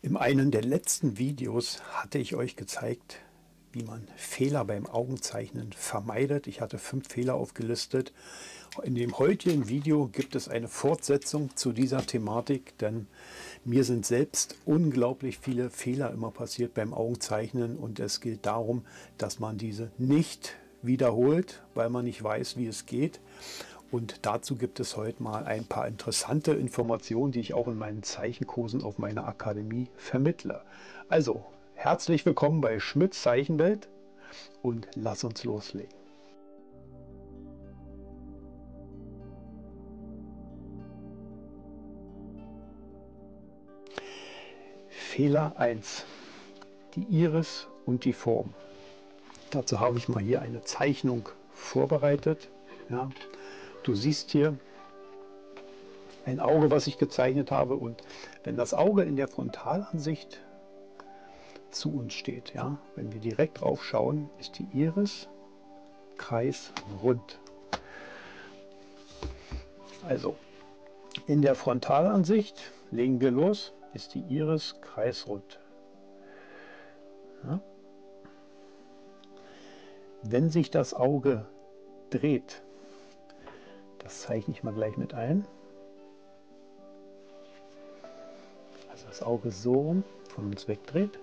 In einem der letzten Videos hatte ich euch gezeigt, wie man Fehler beim Augenzeichnen vermeidet. Ich hatte 5 Fehler aufgelistet. In dem heutigen Video gibt es eine Fortsetzung zu dieser Thematik, denn mir sind selbst unglaublich viele Fehler immer passiert beim Augenzeichnen und es gilt darum, dass man diese nicht wiederholt, weil man nicht weiß, wie es geht. Und dazu gibt es heute mal ein paar interessante Informationen, die ich auch in meinen Zeichenkursen auf meiner Akademie vermittle. Also, herzlich willkommen bei Schmidts Zeichenwelt und lass uns loslegen. Fehler 1. Die Iris und die Form. Dazu habe ich mal hier eine Zeichnung vorbereitet. Ja, du siehst hier ein Auge, was ich gezeichnet habe, und wenn das Auge in der Frontalansicht zu uns steht, ja, wenn wir direkt drauf schauen, ist die Iris kreisrund. Also in der Frontalansicht legen wir los, ist die Iris kreisrund. Ja. Wenn sich das Auge dreht, das zeichne ich mal gleich mit ein, also das Auge so von uns wegdreht,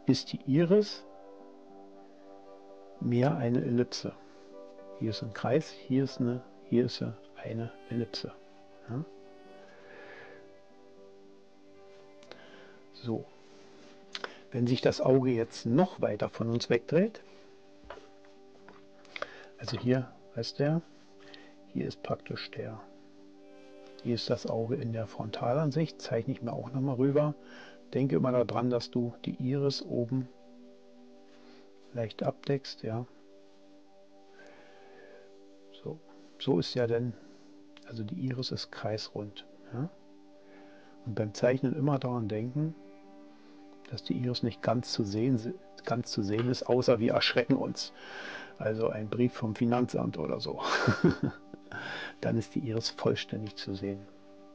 ist die Iris mehr eine Ellipse. Hier ist ein Kreis, hier ist eine Ellipse. Ja? So, wenn sich das Auge jetzt noch weiter von uns wegdreht, also hier ist hier ist praktisch hier ist das Auge in der Frontalansicht, zeichne ich mir auch nochmal rüber. Denke immer daran, dass du die Iris oben leicht abdeckst, ja. So ist ja denn, also die Iris ist kreisrund. Ja? Und beim Zeichnen immer daran denken, dass die Iris nicht ganz zu sehen ist, außer wir erschrecken uns. Also ein Brief vom Finanzamt oder so. Dann ist die Iris vollständig zu sehen.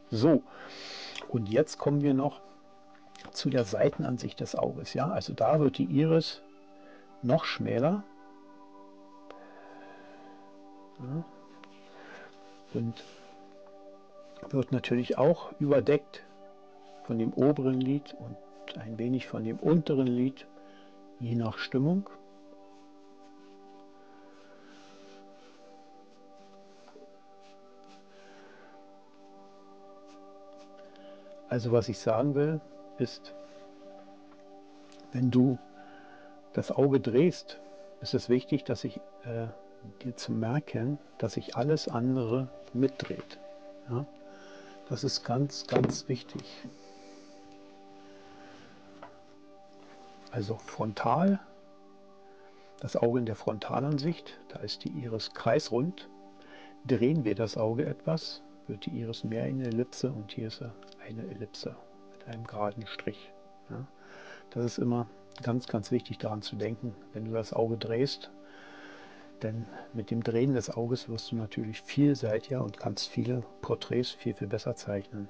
So, und jetzt kommen wir noch zu der Seitenansicht des Auges. Ja? Also da wird die Iris noch schmäler. Ja? Und wird natürlich auch überdeckt von dem oberen Lid und ein wenig von dem unteren Lid, je nach Stimmung. Also was ich sagen will, ist, wenn du das Auge drehst, ist es wichtig, dass dir zu merken, dass sich alles andere mitdreht. Ja? Das ist ganz, ganz wichtig. Also frontal, das Auge in der Frontalansicht, da ist die Iris kreisrund. Drehen wir das Auge etwas, wird die Iris mehr eine Ellipse und hier ist eine Ellipse mit einem geraden Strich. Ja? Das ist immer ganz, ganz wichtig daran zu denken, wenn du das Auge drehst, denn mit dem Drehen des Auges wirst du natürlich vielseitiger und kannst viele Porträts viel, viel besser zeichnen.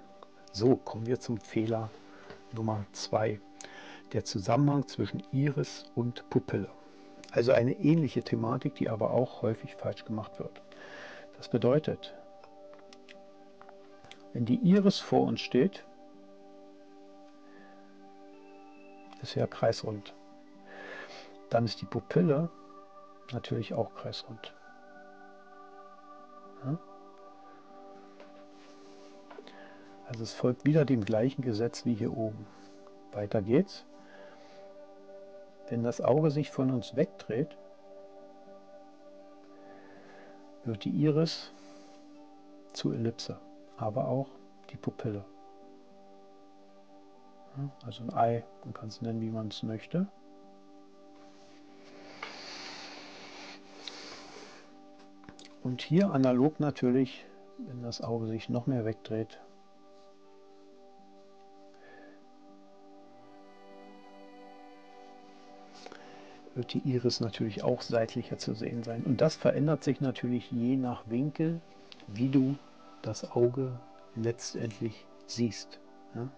So, kommen wir zum Fehler Nummer 2. Der Zusammenhang zwischen Iris und Pupille. Also eine ähnliche Thematik, die aber auch häufig falsch gemacht wird. Das bedeutet, wenn die Iris vor uns steht, ist ja kreisrund, dann ist die Pupille natürlich auch kreisrund. Ja? Also es folgt wieder dem gleichen Gesetz wie hier oben. Weiter geht's. Wenn das Auge sich von uns wegdreht, wird die Iris zur Ellipse, aber auch die Pupille. Ja, also ein Ei, man kann es nennen, wie man es möchte. Und hier analog natürlich, wenn das Auge sich noch mehr wegdreht, wird die Iris natürlich auch seitlicher zu sehen sein. Und das verändert sich natürlich je nach Winkel, wie du das Auge letztendlich siehst. Ja?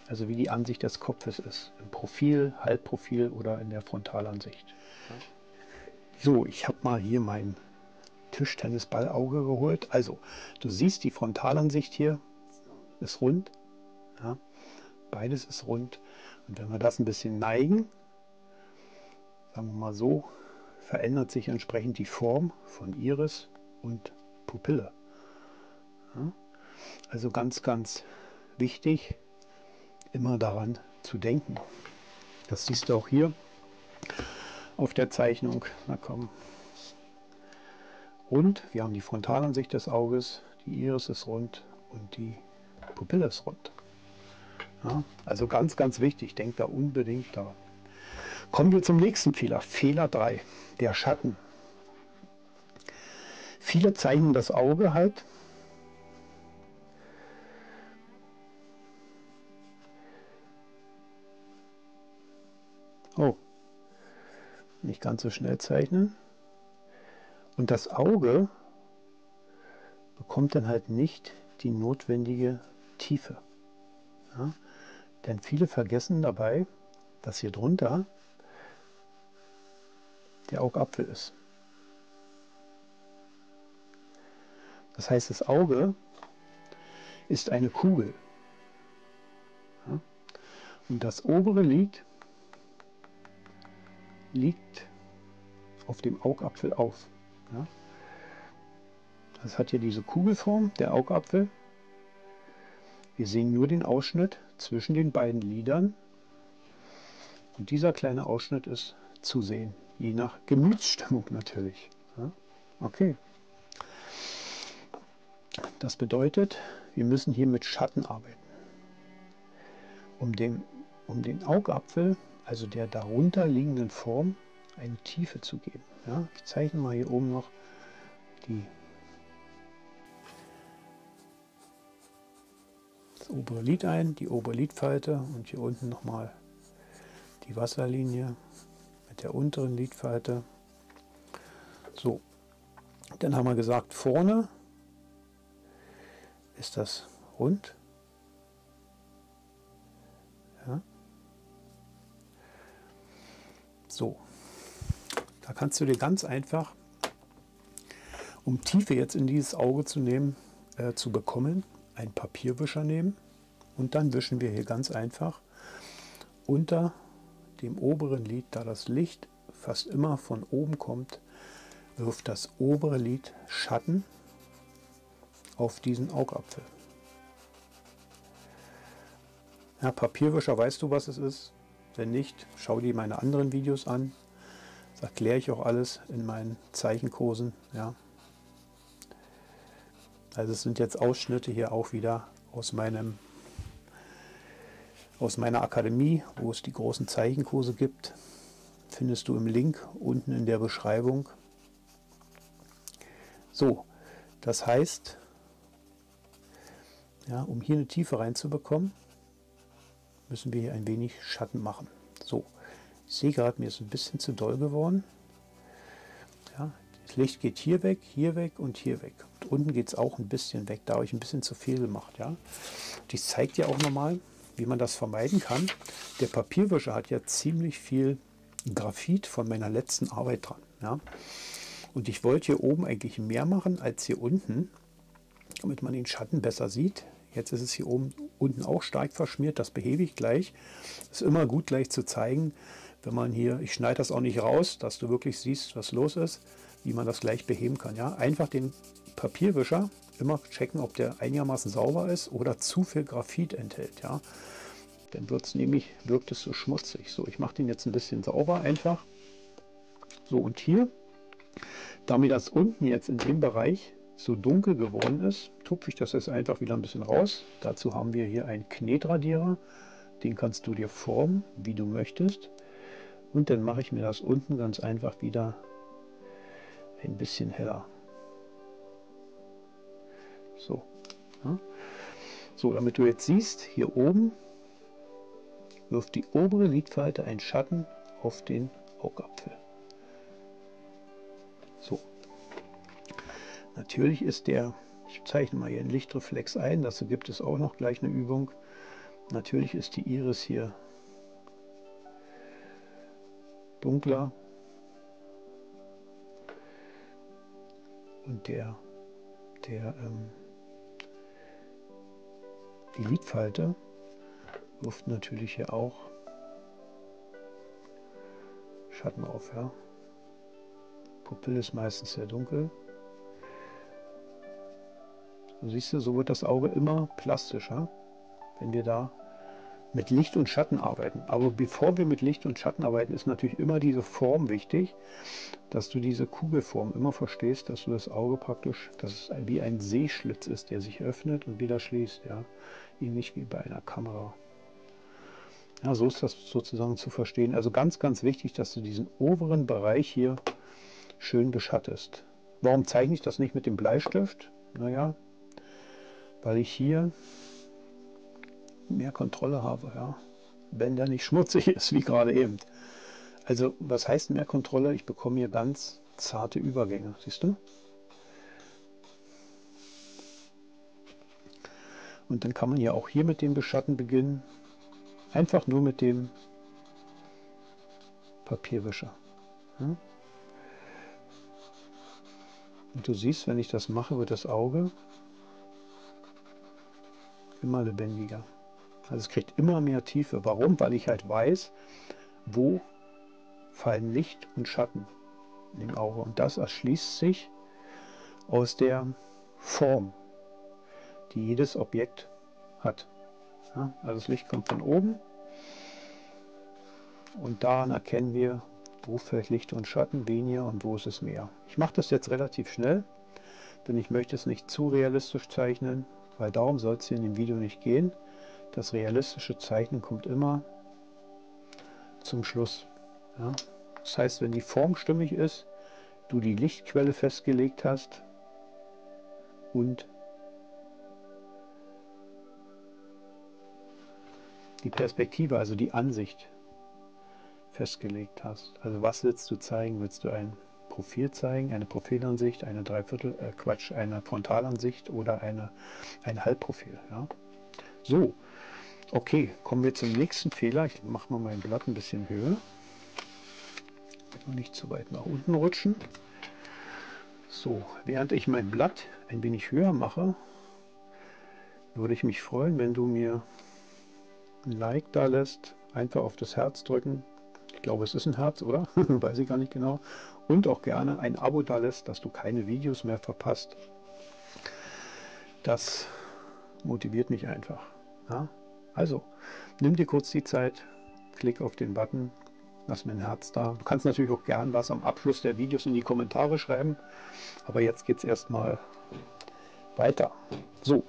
Also wie die Ansicht des Kopfes ist. Im Profil, Halbprofil oder in der Frontalansicht. Ja? So, ich habe mal hier mein Tischtennisballauge geholt. Also, du siehst die Frontalansicht hier ist rund. Ja? Beides ist rund. Und wenn wir das ein bisschen neigen, sagen wir mal so, verändert sich entsprechend die Form von Iris und Pupille. Ja? Also ganz, ganz wichtig, immer daran zu denken. Das siehst du auch hier auf der Zeichnung. Na komm. Rund, wir haben die Frontalansicht des Auges, die Iris ist rund und die Pupille ist rund. Ja? Also ganz, ganz wichtig, denk da unbedingt daran. Kommen wir zum nächsten Fehler, Fehler 3, der Schatten. Viele zeichnen das Auge halt nicht ganz so schnell zeichnen. Und das Auge bekommt dann halt nicht die notwendige Tiefe. Ja? Denn viele vergessen dabei, dass hier drunter der Augapfel ist. Das heißt, das Auge ist eine Kugel. Ja? Und das obere Lid liegt auf dem Augapfel auf. Ja? Das hat hier diese Kugelform, der Augapfel. Wir sehen nur den Ausschnitt zwischen den beiden Lidern. Und dieser kleine Ausschnitt ist zu sehen, je nach Gemütsstimmung natürlich. Ja? Okay. Das bedeutet, wir müssen hier mit Schatten arbeiten. Um den Augapfel, also der darunter liegenden Form, eine Tiefe zu geben. Ja? Ich zeichne mal hier oben noch das obere Lid ein, die obere Lidfalte und hier unten nochmal die Wasserlinie mit der unteren Lidfalte. So, dann haben wir gesagt, vorne ist das rund. Ja. So, da kannst du dir ganz einfach, um Tiefe jetzt in dieses Auge zu nehmen, zu bekommen, einen Papierwischer nehmen und dann wischen wir hier ganz einfach unter dem oberen Lid, da das Licht fast immer von oben kommt, wirft das obere Lid Schatten auf diesen Augapfel. Ja, Papierwischer, weißt du, was es ist? Wenn nicht, schau dir meine anderen Videos an. Das erkläre ich auch alles in meinen Zeichenkursen. Ja. Also es sind jetzt Ausschnitte hier auch wieder aus meiner Akademie, wo es die großen Zeichenkurse gibt. Findest du im Link unten in der Beschreibung. So, das heißt, ja, um hier eine Tiefe reinzubekommen, müssen wir hier ein wenig Schatten machen. So, ich sehe gerade, mir ist ein bisschen zu doll geworden. Ja, das Licht geht hier weg und hier weg. Und unten geht es auch ein bisschen weg, da habe ich ein bisschen zu viel gemacht. Ja. Und ich zeige dir auch nochmal, wie man das vermeiden kann. Der Papierwischer hat ja ziemlich viel Graphit von meiner letzten Arbeit dran. Ja. Und ich wollte hier oben eigentlich mehr machen als hier unten, damit man den Schatten besser sieht. Jetzt ist es hier oben unten auch stark verschmiert, das behebe ich gleich. Ist immer gut gleich zu zeigen, wenn man hier, ich schneide das auch nicht raus, dass du wirklich siehst, was los ist, wie man das gleich beheben kann. Ja? Einfach den Papierwischer immer checken, ob der einigermaßen sauber ist oder zu viel Graphit enthält. Ja? Dann wirkt es so schmutzig. So, ich mache den jetzt ein bisschen sauber einfach. So, und hier, da mir das unten jetzt in dem Bereich so dunkel geworden ist, tupfe ich das jetzt einfach wieder ein bisschen raus. Dazu haben wir hier einen Knetradierer. Den kannst du dir formen, wie du möchtest. Und dann mache ich mir das unten ganz einfach wieder ein bisschen heller. So. Ja. So, damit du jetzt siehst, hier oben wirft die obere Lidfalte einen Schatten auf den Augapfel. So. Natürlich ist der, ich zeichne mal hier einen Lichtreflex ein, dazu gibt es auch noch gleich eine Übung. Natürlich ist die Iris hier dunkler und die Lidfalte wirft natürlich hier auch Schatten auf. Ja. Pupille ist meistens sehr dunkel. So siehst du, so wird das Auge immer plastischer, wenn wir da mit Licht und Schatten arbeiten. Aber bevor wir mit Licht und Schatten arbeiten, ist natürlich immer diese Form wichtig, dass du diese Kugelform immer verstehst, dass du das Auge praktisch, dass es wie ein Sehschlitz ist, der sich öffnet und wieder schließt. Ja? Ähnlich wie bei einer Kamera. Ja, so ist das sozusagen zu verstehen. Also ganz, ganz wichtig, dass du diesen oberen Bereich hier schön beschattest. Warum zeichne ich das nicht mit dem Bleistift? Naja, weil ich hier mehr Kontrolle habe, ja? Wenn der nicht schmutzig ist, wie gerade eben. Also was heißt mehr Kontrolle? Ich bekomme hier ganz zarte Übergänge, siehst du? Und dann kann man ja auch hier mit dem Beschatten beginnen. Einfach nur mit dem Papierwischer. Ja? Und du siehst, wenn ich das mache, wird das Auge immer lebendiger. Also es kriegt immer mehr Tiefe. Warum? Weil ich halt weiß, wo fallen Licht und Schatten in dem Auge. Und das erschließt sich aus der Form, die jedes Objekt hat. Ja, also das Licht kommt von oben und daran erkennen wir, wo fällt Licht und Schatten weniger und wo ist es mehr. Ich mache das jetzt relativ schnell, denn ich möchte es nicht zu realistisch zeichnen, weil darum soll es hier in dem Video nicht gehen. Das realistische Zeichnen kommt immer zum Schluss. Ja? Das heißt, wenn die Form stimmig ist, du die Lichtquelle festgelegt hast und die Perspektive, also die Ansicht festgelegt hast. Also was willst du zeigen? Willst du ein Profil zeigen, eine Profilansicht, eine eine Frontalansicht oder ein Halbprofil? Ja? So, okay, kommen wir zum nächsten Fehler. Ich mache mal mein Blatt ein bisschen höher. Nicht zu weit nach unten rutschen. So, während ich mein Blatt ein wenig höher mache, würde ich mich freuen, wenn du mir ein Like da lässt. Einfach auf das Herz drücken. Ich glaube, es ist ein Herz, oder? Weiß ich gar nicht genau. Und auch gerne ein Abo da lässt, dass du keine Videos mehr verpasst. Das motiviert mich einfach. Ja? Also, nimm dir kurz die Zeit, klick auf den Button, lass mir ein Herz da. Du kannst natürlich auch gern was am Abschluss der Videos in die Kommentare schreiben. Aber jetzt geht es erstmal weiter. So,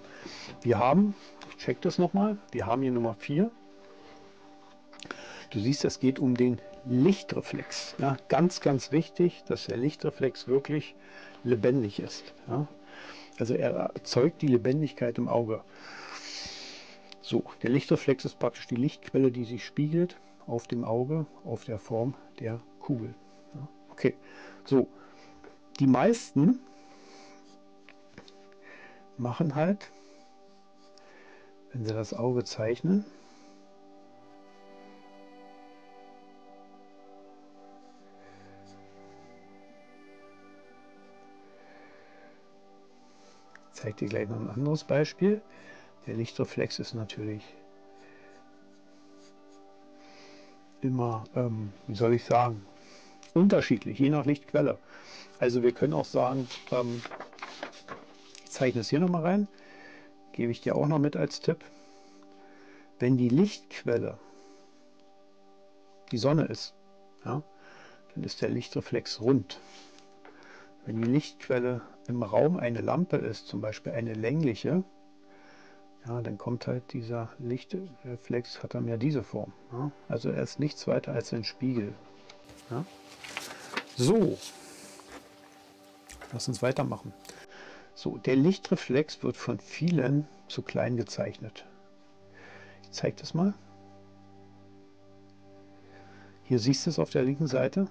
wir haben, ich check das nochmal, wir haben hier Nummer 4. Du siehst, es geht um den Lichtreflex. Ja, ganz, ganz wichtig, dass der Lichtreflex wirklich lebendig ist. Ja. Also er erzeugt die Lebendigkeit im Auge. So, der Lichtreflex ist praktisch die Lichtquelle, die sich spiegelt auf dem Auge, auf der Form der Kugel. Ja, okay, so, die meisten machen halt, wenn sie das Auge zeichnen, ich zeige dir gleich noch ein anderes Beispiel. Der Lichtreflex ist natürlich immer, wie soll ich sagen, unterschiedlich, je nach Lichtquelle. Also wir können auch sagen, ich zeichne es hier nochmal rein, gebe ich dir auch noch mit als Tipp. Wenn die Lichtquelle die Sonne ist, ja, dann ist der Lichtreflex rund. Wenn die Lichtquelle im Raum eine Lampe ist, zum Beispiel eine längliche, ja, dann kommt halt dieser Lichtreflex, hat dann ja diese Form. Ja. Also er ist nichts weiter als ein Spiegel. Ja. So, lass uns weitermachen. So, der Lichtreflex wird von vielen zu klein gezeichnet. Ich zeige das mal. Hier siehst du es auf der linken Seite.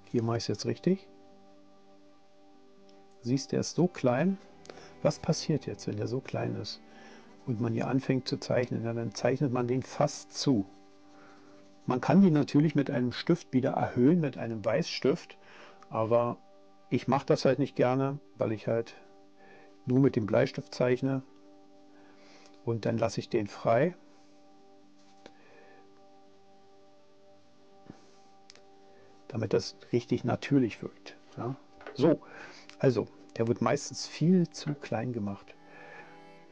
Hier mache ich es jetzt richtig. Siehst, der ist so klein. Was passiert jetzt, wenn der so klein ist und man hier anfängt zu zeichnen? Ja, dann zeichnet man den fast zu. Man kann die natürlich mit einem Stift wieder erhöhen, mit einem Weißstift, aber ich mache das halt nicht gerne, weil ich halt nur mit dem Bleistift zeichne und dann lasse ich den frei. Damit das richtig natürlich wirkt. Ja? So, also, der wird meistens viel zu klein gemacht.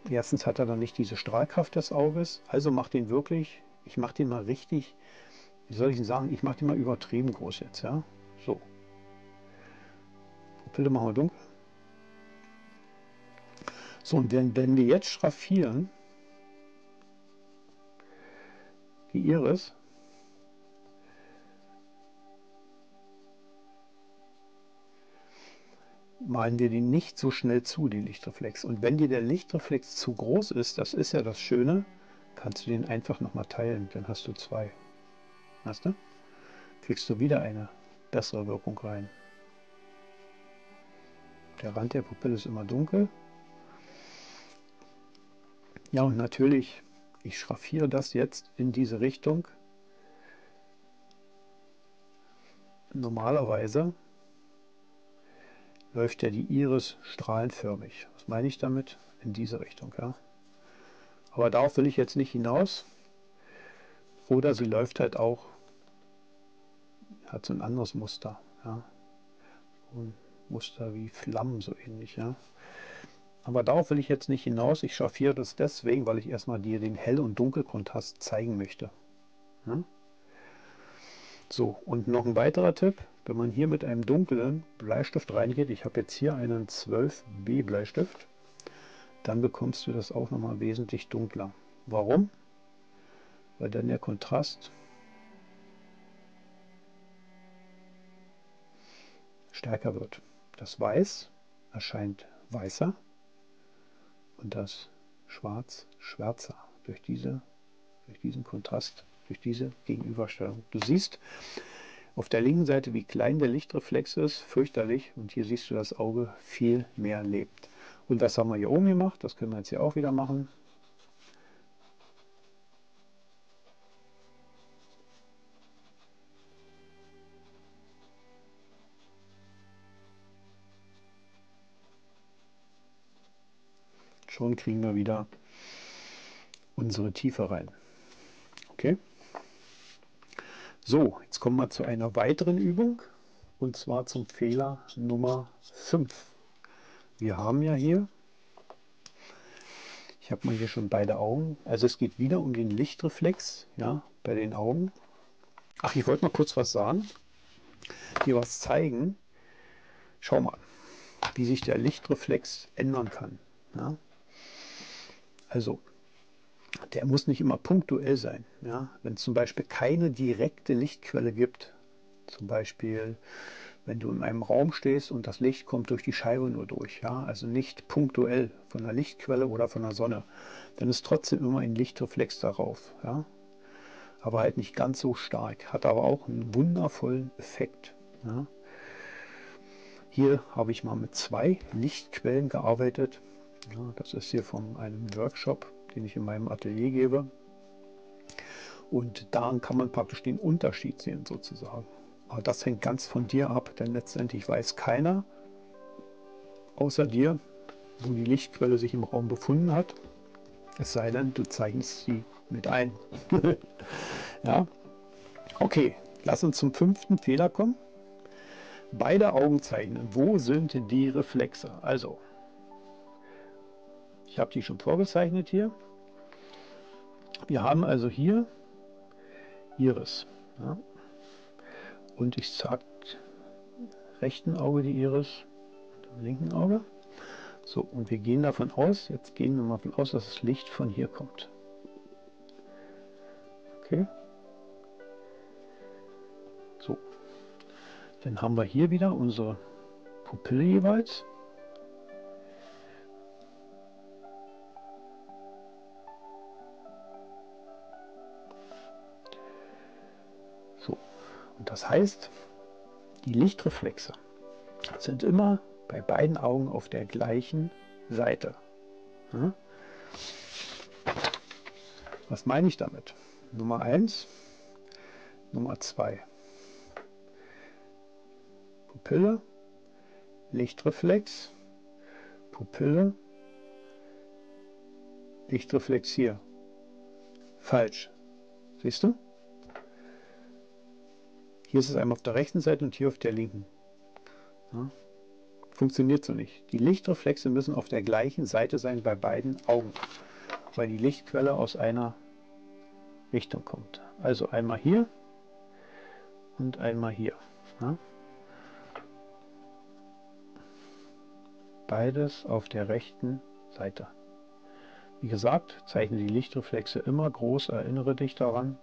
Erstens hat er dann nicht diese Strahlkraft des Auges, also macht den wirklich, ich mache den mal richtig, wie soll ich denn sagen, ich mache den mal übertrieben groß jetzt. Ja? So, Pupille machen wir dunkel. So, und wenn wir jetzt schraffieren, die Iris, malen wir die nicht so schnell zu, die Lichtreflex. Und wenn dir der Lichtreflex zu groß ist, das ist ja das Schöne, kannst du den einfach nochmal teilen, dann hast du zwei. Hast du? Kriegst du wieder eine bessere Wirkung rein. Der Rand der Pupille ist immer dunkel. Ja, und natürlich, ich schraffiere das jetzt in diese Richtung. Normalerweise läuft ja die Iris strahlenförmig. Was meine ich damit? In diese Richtung, ja. Aber darauf will ich jetzt nicht hinaus. Oder sie läuft halt auch, hat so ein anderes Muster, ja. Ein Muster wie Flammen, so ähnlich, ja. Aber darauf will ich jetzt nicht hinaus. Ich schraffiere das deswegen, weil ich erstmal dir den Hell- und Dunkelkontrast zeigen möchte. Ja? So, und noch ein weiterer Tipp, wenn man hier mit einem dunklen Bleistift reingeht, ich habe jetzt hier einen 12B Bleistift, dann bekommst du das auch nochmal wesentlich dunkler. Warum? Weil dann der Kontrast stärker wird. Das Weiß erscheint weißer und das Schwarz schwärzer durch diesen Kontrast, durch diese Gegenüberstellung. Du siehst auf der linken Seite, wie klein der Lichtreflex ist, fürchterlich. Und hier siehst du, das Auge viel mehr lebt. Und das haben wir hier oben gemacht, das können wir jetzt hier auch wieder machen. Schon kriegen wir wieder unsere Tiefe rein. Okay? So, jetzt kommen wir zu einer weiteren Übung. Und zwar zum Fehler Nummer 5. Wir haben ja hier, ich habe mal hier schon beide Augen, also es geht wieder um den Lichtreflex, ja, bei den Augen. Ach, ich wollte mal kurz was sagen, dir was zeigen. Schau mal, wie sich der Lichtreflex ändern kann. Ja? Also, der muss nicht immer punktuell sein. Ja? Wenn es zum Beispiel keine direkte Lichtquelle gibt, zum Beispiel wenn du in einem Raum stehst und das Licht kommt durch die Scheibe nur durch, ja? Also nicht punktuell von der Lichtquelle oder von der Sonne, dann ist trotzdem immer ein Lichtreflex darauf. Ja? Aber halt nicht ganz so stark, hat aber auch einen wundervollen Effekt. Ja? Hier habe ich mal mit 2 Lichtquellen gearbeitet. Ja, das ist hier von einem Workshop, den ich in meinem Atelier gebe. Und daran kann man praktisch den Unterschied sehen sozusagen. Aber das hängt ganz von dir ab, denn letztendlich weiß keiner außer dir, wo die Lichtquelle sich im Raum befunden hat. Es sei denn, du zeichnest sie mit ein. Ja, okay, lass uns zum 5. Fehler kommen. Beide Augen zeichnen. Wo sind die Reflexe? Also, ich habe die schon vorgezeichnet hier. Wir haben also hier Iris. Ja? Und ich zeige rechten Auge die Iris, im linken Auge. So, und wir gehen davon aus, jetzt gehen wir mal davon aus, dass das Licht von hier kommt. Okay. So, dann haben wir hier wieder unsere Pupille jeweils. Und das heißt, die Lichtreflexe sind immer bei beiden Augen auf der gleichen Seite. Ja? Was meine ich damit? Nummer 1, Nummer 2. Pupille, Lichtreflex, Pupille, Lichtreflex hier. Falsch. Siehst du? Hier ist es einmal auf der rechten Seite und hier auf der linken. Ja? Funktioniert so nicht. Die Lichtreflexe müssen auf der gleichen Seite sein bei beiden Augen, weil die Lichtquelle aus einer Richtung kommt. Also einmal hier und einmal hier. Ja? Beides auf der rechten Seite. Wie gesagt, zeichne die Lichtreflexe immer groß, erinnere dich daran.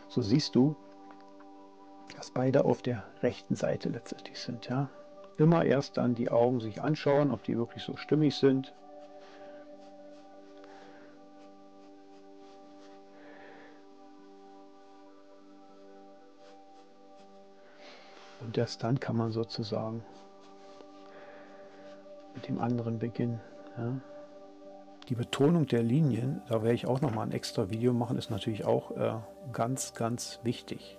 So siehst du, dass beide auf der rechten Seite letztendlich sind. Ja? Immer erst dann die Augen sich anschauen, ob die wirklich so stimmig sind. Und erst dann kann man sozusagen mit dem anderen beginnen. Ja? Die Betonung der Linien, da werde ich auch noch mal ein extra Video machen, ist natürlich auch ganz, ganz wichtig.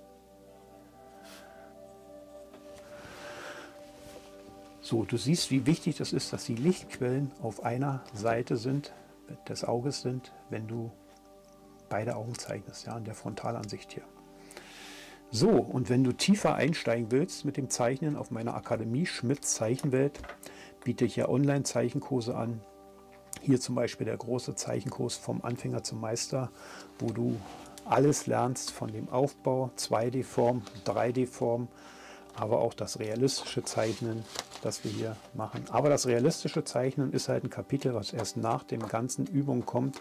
So, du siehst, wie wichtig das ist, dass die Lichtquellen auf einer Seite sind, des Auges sind, wenn du beide Augen zeichnest, ja, in der Frontalansicht hier. So, und wenn du tiefer einsteigen willst mit dem Zeichnen auf meiner Akademie Schmidts Zeichenwelt, biete ich ja Online-Zeichenkurse an. Hier zum Beispiel der große Zeichenkurs vom Anfänger zum Meister, wo du alles lernst von dem Aufbau, 2D-Form, 3D-Form, aber auch das realistische Zeichnen, das wir hier machen. Aber das realistische Zeichnen ist halt ein Kapitel, was erst nach dem ganzen Übung kommt,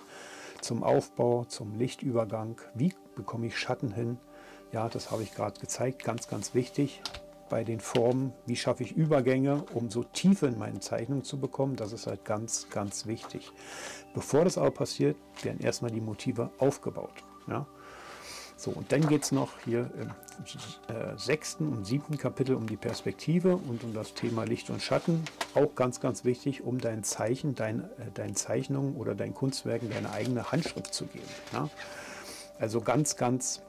zum Aufbau, zum Lichtübergang. Wie bekomme ich Schatten hin? Ja, das habe ich gerade gezeigt, ganz, ganz wichtig. Bei den Formen, wie schaffe ich Übergänge, um so Tiefe in meinen Zeichnungen zu bekommen, das ist halt ganz, ganz wichtig. Bevor das aber passiert, werden erstmal die Motive aufgebaut. Ja? So, und dann geht es noch hier im 6. und 7. Kapitel um die Perspektive und um das Thema Licht und Schatten. Auch ganz, ganz wichtig, um dein Zeichen, deinen Zeichnungen oder deinen Kunstwerken deine eigene Handschrift zu geben. Ja? Also ganz, ganz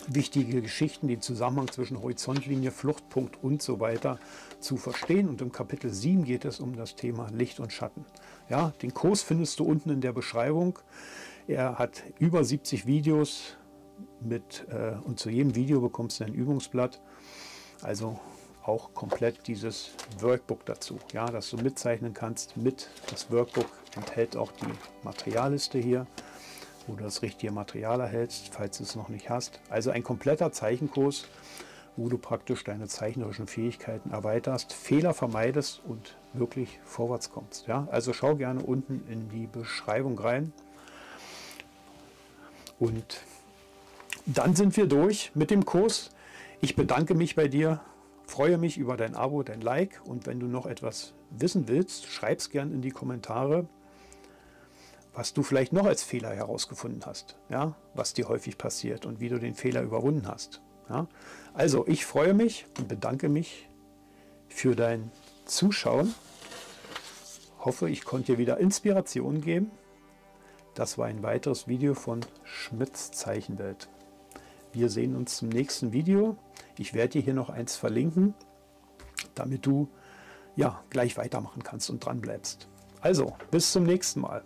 wichtige Geschichten, den Zusammenhang zwischen Horizontlinie, Fluchtpunkt und so weiter zu verstehen. Und im Kapitel 7 geht es um das Thema Licht und Schatten. Ja, den Kurs findest du unten in der Beschreibung. Er hat über 70 Videos und zu jedem Video bekommst du ein Übungsblatt. Also auch komplett dieses Workbook dazu, ja, dass du mitzeichnen kannst. Das Workbook enthält auch die Materialliste hier, wo du das richtige Material erhältst, falls du es noch nicht hast. Also ein kompletter Zeichenkurs, wo du praktisch deine zeichnerischen Fähigkeiten erweiterst, Fehler vermeidest und wirklich vorwärts kommst. Ja? Also schau gerne unten in die Beschreibung rein. Und dann sind wir durch mit dem Kurs. Ich bedanke mich bei dir, freue mich über dein Abo, dein Like, und wenn du noch etwas wissen willst, schreib es gerne in die Kommentare, was du vielleicht noch als Fehler herausgefunden hast, ja, was dir häufig passiert und wie du den Fehler überwunden hast. Ja. Also ich freue mich und bedanke mich für dein Zuschauen. Hoffe, ich konnte dir wieder Inspiration geben. Das war ein weiteres Video von Schmidts Zeichenwelt. Wir sehen uns zum nächsten Video. Ich werde dir hier noch eins verlinken, damit du ja gleich weitermachen kannst und dran bleibst. Also, bis zum nächsten Mal.